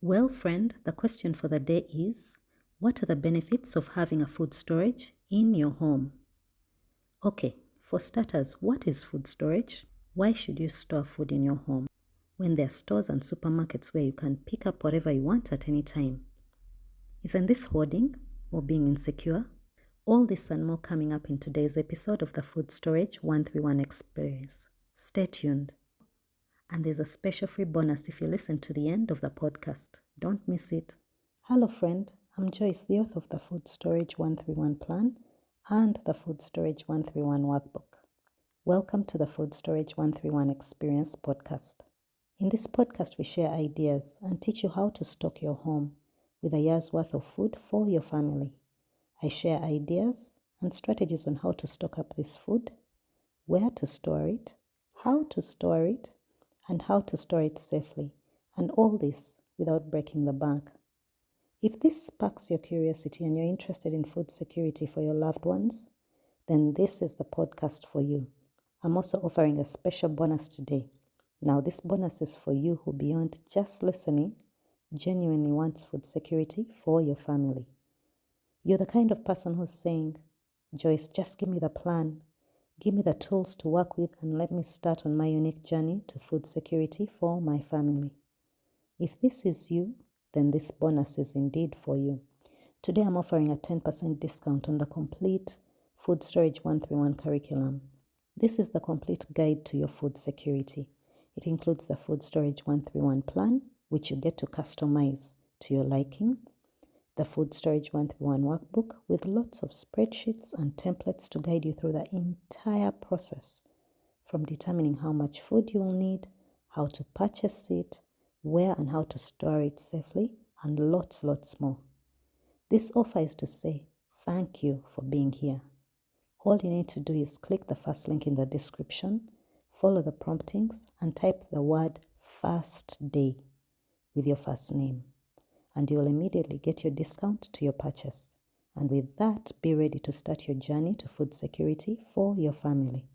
Well, friend, the question for the day is, what are the benefits of having a food storage in your home? Okay, for starters, what is food storage? Why should you store food in your home when there are stores and supermarkets where you can pick up whatever you want at any time? Isn't this hoarding or being insecure? All this and more coming up in today's episode of the Food Storage 131 Experience. Stay tuned. And there's a special free bonus if you listen to the end of the podcast. Don't miss it. Hello friend, I'm Joyce, the author of the Food Storage 131 Plan and the Food Storage 131 Workbook. Welcome to the Food Storage 131 Experience podcast. In this podcast, we share ideas and teach you how to stock your home with a year's worth of food for your family. I share ideas and strategies on how to stock up this food, where to store it, how to store it, and how to store it safely, and all this without breaking the bank. If this sparks your curiosity and you're interested in food security for your loved ones, then this is the podcast for you. I'm also offering a special bonus today. Now, this bonus is for you who, beyond just listening, genuinely wants food security for your family. You're the kind of person who's saying, Joyce, just give me the plan. Give me the tools to work with and let me start on my unique journey to food security for my family. If this is you, then this bonus is indeed for you. Today I'm offering a 10% discount on the complete Food Storage 131 curriculum. This is the complete guide to your food security. It includes the Food Storage 131 plan, which you get to customize to your liking, the Food Storage 131 workbook with lots of spreadsheets and templates to guide you through the entire process, from determining how much food you will need, how to purchase it, where and how to store it safely, and lots more. This offer is to say thank you for being here. All you need to do is click the first link in the description, follow the promptings, and type the word first day with your first name, and you will immediately get your discount to your purchase. And with that, be ready to start your journey to food security for your family.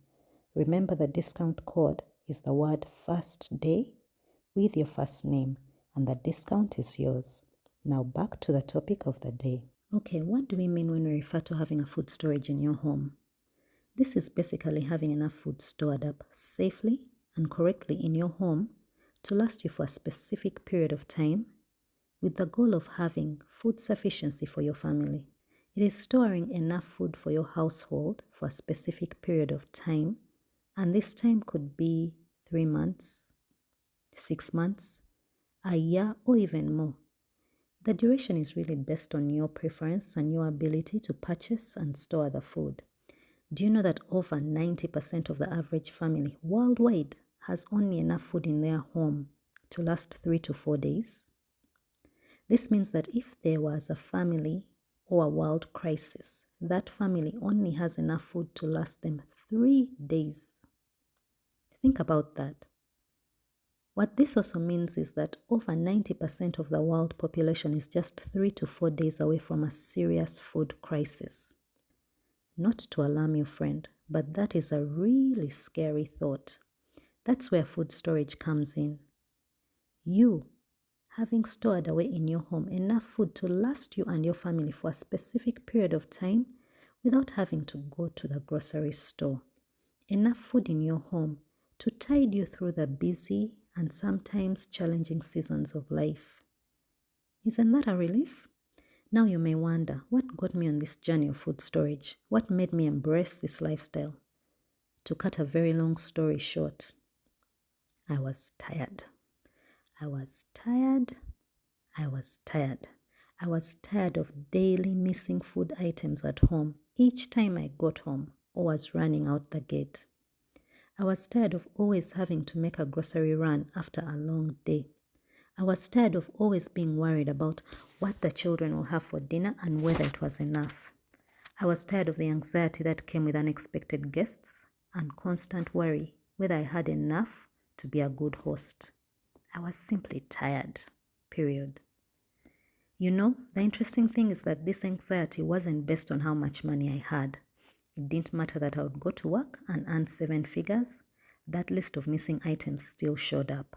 Remember, the discount code is the word first day with your first name, and the discount is yours. Now back to the topic of the day. Okay, what do we mean when we refer to having a food storage in your home? This is basically having enough food stored up safely and correctly in your home to last you for a specific period of time, with the goal of having food sufficiency for your family. It is storing enough food for your household for a specific period of time, and this time could be 3 months, 6 months, a year, or even more. The duration is really based on your preference and your ability to purchase and store the food. Do you know that over 90% of the average family worldwide has only enough food in their home to last 3 to 4 days? This means that if there was a family or a world crisis, that family only has enough food to last them 3 days. Think about that. What this also means is that over 90% of the world population is just 3 to 4 days away from a serious food crisis. Not to alarm you, friend, but that is a really scary thought. That's where food storage comes in. You having stored away in your home enough food to last you and your family for a specific period of time without having to go to the grocery store. Enough food in your home to tide you through the busy and sometimes challenging seasons of life. Isn't that a relief? Now you may wonder, what got me on this journey of food storage? What made me embrace this lifestyle? To cut a very long story short, I was tired. I was tired of daily missing food items at home each time I got home or was running out the gate. I was tired of always having to make a grocery run after a long day. I was tired of always being worried about what the children will have for dinner and whether it was enough. I was tired of the anxiety that came with unexpected guests and constant worry whether I had enough to be a good host. I was simply tired, period. You know, the interesting thing is that this anxiety wasn't based on how much money I had. It didn't matter that I would go to work and earn 7 figures. That list of missing items still showed up.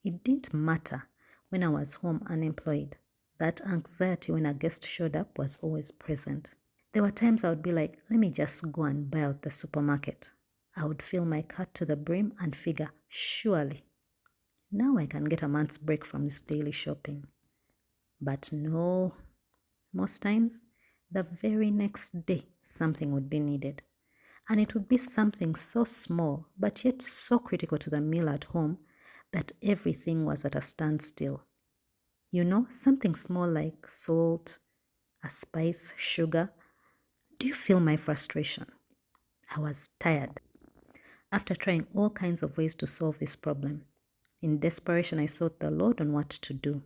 It didn't matter when I was home unemployed. That anxiety when a guest showed up was always present. There were times I would be like, let me just go and buy out the supermarket. I would fill my cart to the brim and figure, surely, now I can get a month's break from this daily shopping. But no, most times, the very next day, something would be needed. And it would be something so small, but yet so critical to the meal at home that everything was at a standstill. You know, something small like salt, a spice, sugar. Do you feel my frustration? I was tired. After trying all kinds of ways to solve this problem, in desperation, I sought the Lord on what to do.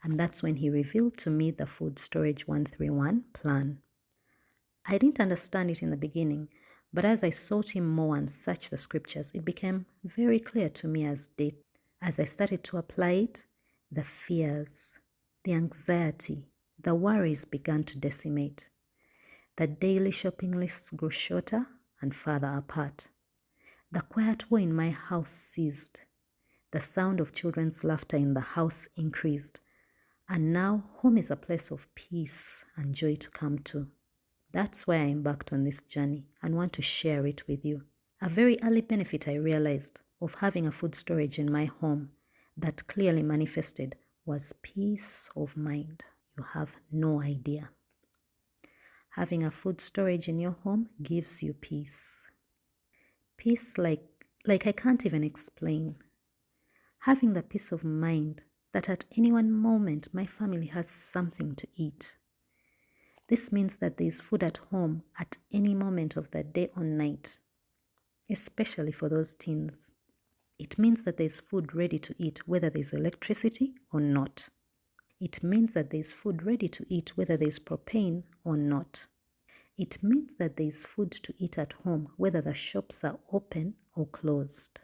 And that's when He revealed to me the Food Storage 131 plan. I didn't understand it in the beginning, but as I sought Him more and searched the scriptures, it became very clear to me as I started to apply it, the fears, the anxiety, the worries began to decimate. The daily shopping lists grew shorter and farther apart. The quiet war in my house ceased. The sound of children's laughter in the house increased. And now home is a place of peace and joy to come to. That's why I embarked on this journey and want to share it with you. A very early benefit I realized of having a food storage in my home that clearly manifested was peace of mind. You have no idea. Having a food storage in your home gives you peace. Peace like I can't even explain. Having the peace of mind that at any one moment my family has something to eat. This means that there is food at home at any moment of the day or night, especially for those teens. It means that there is food ready to eat whether there is electricity or not. It means that there is food ready to eat whether there is propane or not. It means that there is food to eat at home whether the shops are open or closed.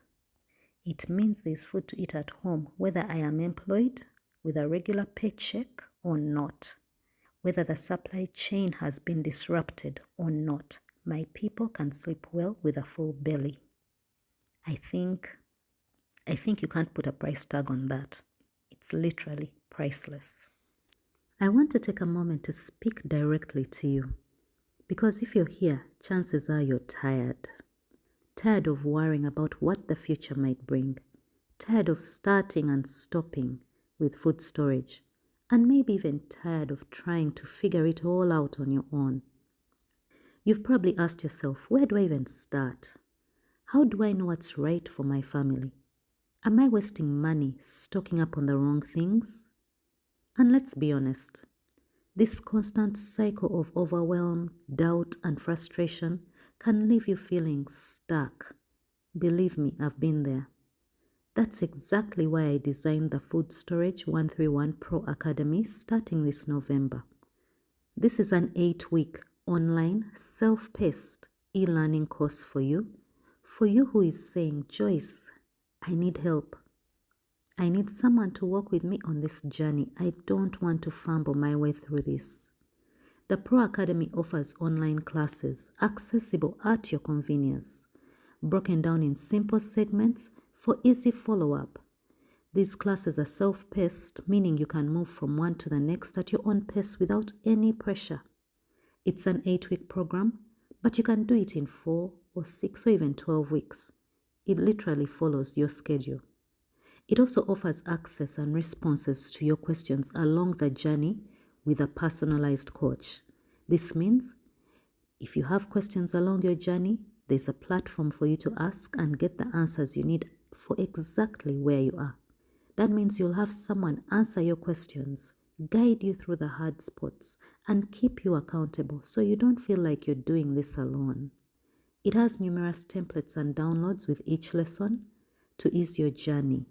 It means there is food to eat at home whether I am employed with a regular paycheck or not. Whether the supply chain has been disrupted or not, my people can sleep well with a full belly. I think you can't put a price tag on that. It's literally priceless. I want to take a moment to speak directly to you, because if you're here, chances are you're tired. Tired of worrying about what the future might bring. Tired of starting and stopping with food storage. And maybe even tired of trying to figure it all out on your own. You've probably asked yourself, where do I even start? How do I know what's right for my family? Am I wasting money stocking up on the wrong things? And let's be honest, this constant cycle of overwhelm, doubt, and frustration can leave you feeling stuck. Believe me, I've been there. That's exactly why I designed the Food Storage 131 Pro Academy starting this November. This is an 8-week online, self-paced e-learning course for you who is saying, Joyce, I need help. I need someone to walk with me on this journey. I don't want to fumble my way through this. The Pro Academy offers online classes accessible at your convenience, broken down in simple segments for easy follow-up. These classes are self-paced, meaning you can move from one to the next at your own pace without any pressure. It's an 8-week program, but you can do it in 4 or 6 or even 12 weeks. It literally follows your schedule. It also offers access and responses to your questions along the journey with a personalized coach. This means if you have questions along your journey, there's a platform for you to ask and get the answers you need for exactly where you are. That means you'll have someone answer your questions, guide you through the hard spots, and keep you accountable so you don't feel like you're doing this alone. It has numerous templates and downloads with each lesson to ease your journey.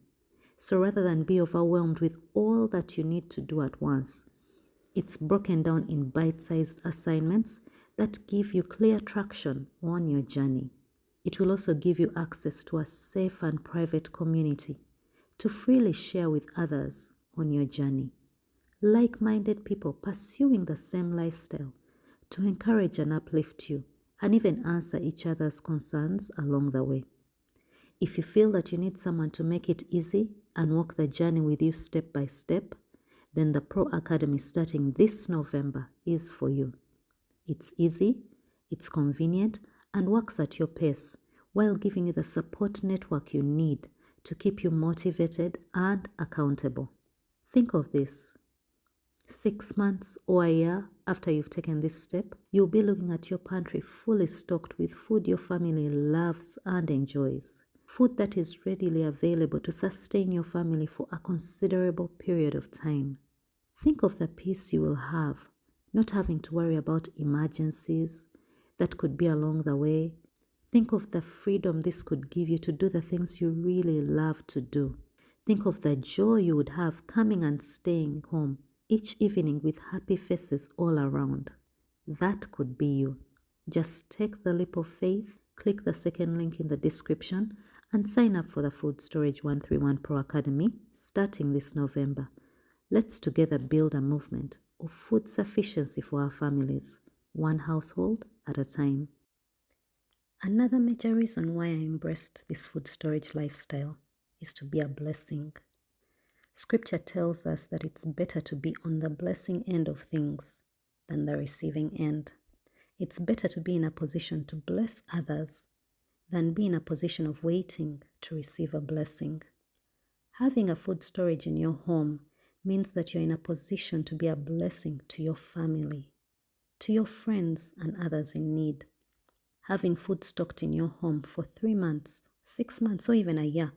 So rather than be overwhelmed with all that you need to do at once, it's broken down in bite-sized assignments that give you clear traction on your journey. It will also give you access to a safe and private community to freely share with others on your journey. Like-minded people pursuing the same lifestyle to encourage and uplift you and even answer each other's concerns along the way. If you feel that you need someone to make it easy, and walk the journey with you step by step, then the Pro Academy starting this November is for you. It's easy, it's convenient, and works at your pace while giving you the support network you need to keep you motivated and accountable. Think of this. 6 months or a year after you've taken this step, you'll be looking at your pantry fully stocked with food your family loves and enjoys. Food that is readily available to sustain your family for a considerable period of time. Think of the peace you will have, not having to worry about emergencies that could be along the way. Think of the freedom this could give you to do the things you really love to do. Think of the joy you would have coming and staying home each evening with happy faces all around. That could be you. Just take the leap of faith, click the second link in the description, and sign up for the Food Storage 131 Pro Academy starting this November. Let's together build a movement of food sufficiency for our families, one household at a time. Another major reason why I embraced this food storage lifestyle is to be a blessing. Scripture tells us that it's better to be on the blessing end of things than the receiving end. It's better to be in a position to bless others than be in a position of waiting to receive a blessing. Having a food storage in your home means that you're in a position to be a blessing to your family, to your friends and others in need. Having food stocked in your home for 3 months, 6 months, or even a year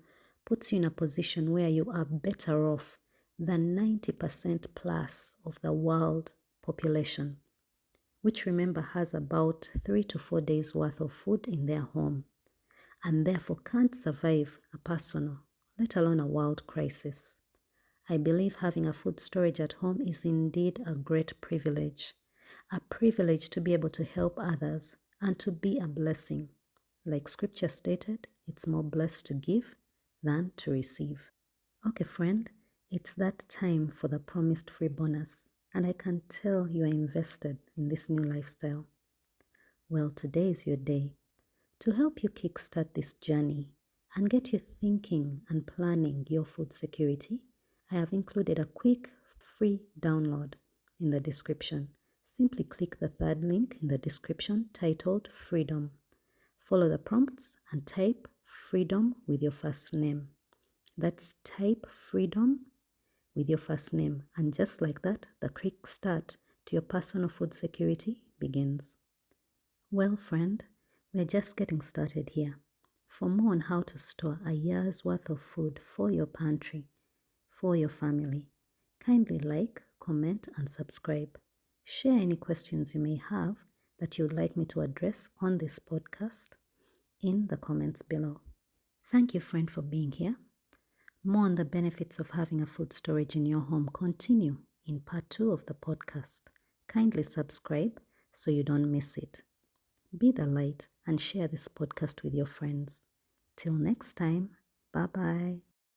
puts you in a position where you are better off than 90% plus of the world population, which remember has about 3 to 4 days worth of food in their home and therefore can't survive a personal, let alone a world crisis. I believe having a food storage at home is indeed a great privilege, a privilege to be able to help others and to be a blessing. Like scripture stated, it's more blessed to give than to receive. Okay, friend, it's that time for the promised free bonus, and I can tell you are invested in this new lifestyle. Well, today is your day. To help you kickstart this journey and get you thinking and planning your food security, I have included a quick free download in the description. Simply click the third link in the description titled Freedom. Follow the prompts and type Freedom with your first name. That's type Freedom with your first name. And just like that, the quick start to your personal food security begins. Well, friend, we're just getting started here. For more on how to store a year's worth of food for your pantry, for your family, kindly like, comment, and subscribe. Share any questions you may have that you'd like me to address on this podcast in the comments below. Thank you, friend, for being here. More on the benefits of having a food storage in your home continue in part 2 of the podcast. Kindly subscribe so you don't miss it. Be the light and share this podcast with your friends. Till next time, bye-bye.